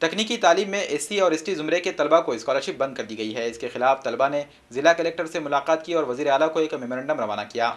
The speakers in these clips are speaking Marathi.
तकनीकी तालीम में एससी और एसटी ज़ुमरे के तलबा को स्कॉलरशिप बंद कर दी गई है। इसके खिलाफ तलबा ने ज़िला कलेक्टर से मुलाकात की और वज़ीर आला को एक मेमोरेंडम रवाना किया।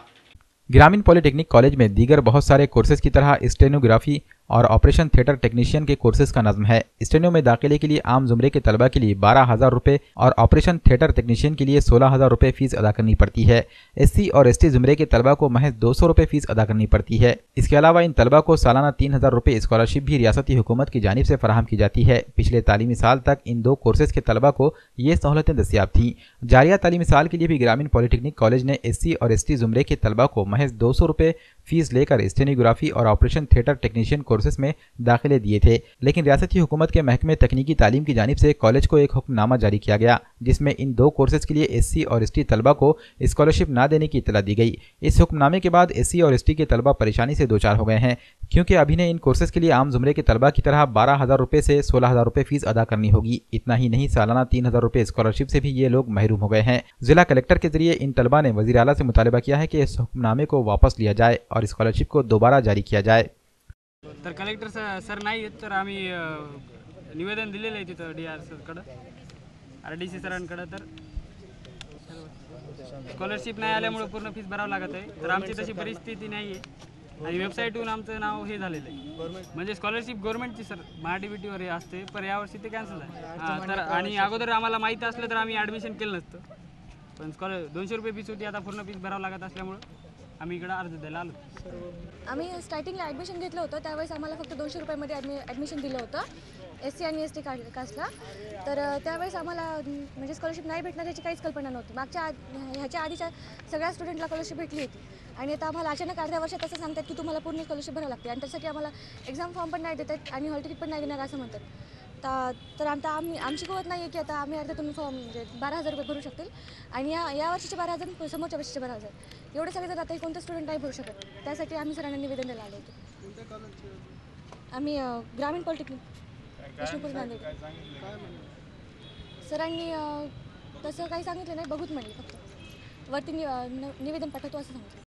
ग्रामीण पॉलिटेक्निक कॉलेज में दीगर बहुत सारे कोर्सेज की तरह स्टेनोग्राफी और ऑपरेशन थिएटर टेक्नीशियन के कोर्सेज का नज़्म है। स्टेनो में दाखिले के लिए आम ज़ुमरे के तलबा के लिए 12,000 रुपये और ऑपरेशन थिएटर टेक्नीशियन के लिए 16,000 रुपये फीस अदा करनी पड़ती है। एससी और एसटी ज़ुमरे के तलबा को महज 200 रुपये फीस अदा करनी पड़ती है। इसके अलावा इन तलबा को सालाना 3,000 रुपये स्कॉलरशिप भी रियासती हुकूमत की जानिब से फराहम की जाती है। पिछले तालीमी साल तक इन दो कोर्सेज के तलबा को ये सहूलतें दस्तियाब थीं। जारिया तालीमी साल के लिए भी ग्रामीण पॉलिटेक्निक कॉलेज ने एससी और एसटी ज़ुमरे के तलबा को महज 200 रुपये फीस लेकर स्टेनोग्राफी और ऑपरेशन थिएटर टेक्नीशियन कोर्सेज में दाखिले दिए थे। लेकिन रियासती हुकूमत के महकमे तकनीकी तालीम की जानिब से कॉलेज को एक हुक्मनामा जारी किया गया, जिसमें इन दो कोर्सेज के लिए एससी और एसटी तलबा को स्कॉलरशिप न देने की इत्तला दी गई। इस हुक्मनामे के बाद एससी और एसटी के तलबा परेशानी से दो चार हो गए हैं, क्योंकि अभी ने इन कोर्सेज के लिए आम ज़ुमरे के तलबा की तरह 12,000 रुपये से 16,000 रुपये फीस अदा करनी होगी। इतना ही नहीं, सालाना 3,000 रुपये स्कॉलरशिप से भी ये लोग महरूम हो गए हैं। जिला कलेक्टर के जरिए इन तलबा ने वज़ीर आला से मुतालबा किया है कि इस हुक्मनामे को वापस लिया जाए और स्कॉलरशिप को दोबारा जारी किया जाए। तर कलेक्टर सर नाही आहेत, तर आम्ही निवेदन दिलेलं आहे तिथं DR सरकडं, RDC सरांकडं। तर स्कॉलरशिप नाही आल्यामुळे पूर्ण फीस भरावं लागत आहे। तर आमची तशी परिस्थिती नाही आहे आणि वेबसाईटवरून आमचं नाव हे झालेलं आहे, म्हणजे स्कॉलरशिप गव्हर्नमेंटची सर MHDBTवर हे असते, पण यावर्षी ते कॅन्सल आहे। हां, तर आणि अगोदर आम्हाला माहिती असलं तर आम्ही ॲडमिशन केलं नसतं, पण 200 रुपये फीस होती, आता पूर्ण फीस भरावं लागत असल्यामुळं आम्ही इकडं अर्ज द्यायला आलो। आम्ही स्टार्टिंगला ॲडमिशन घेतलं होतं, त्यावेळेस आम्हाला फक्त 200 रुपयामध्ये ॲडमिशन दिलं होतं SC आणि ST कास्टला। तर त्यावेळेस आम्हाला म्हणजे स्कॉलरशिप नाही भेटणार याची काहीच कल्पना नव्हती। ह्याच्या आधीच्या सगळ्या स्टुडंटला स्कॉलरशिप भेटली होती आणि आता आम्हाला अचानक अर्ध्या वर्षात असं सांगतात की तुम्हाला पूर्ण स्कॉलरशिप भरावं लागते आणि त्यासाठी आम्हाला एक्झाम फॉर्म पण नाही देतात आणि हॉल तिकीट पण नाही देणार असं म्हणतात। तर आता आमची कुवत नाही आहे की आता आम्ही अर्ध्यातून फॉर्म म्हणजे 12,000 रुपये भरू शकतील आणि या वर्षीचे 12,000, समोरच्या वर्षीचे 12,000 एवढे सगळे जर आता कोणते स्टुडंट नाही भरू शकत। त्यासाठी आम्ही सरांना निवेदन द्यायला आलो होतो। आम्ही ग्रामीण पॉलिटेक्निक विष्णुपूर नांदेड। सरांनी तसं काही सांगितलं नाही, बघूत म्हणले, फक्त वरती निवेदन पाठवतो असं सांगितलं।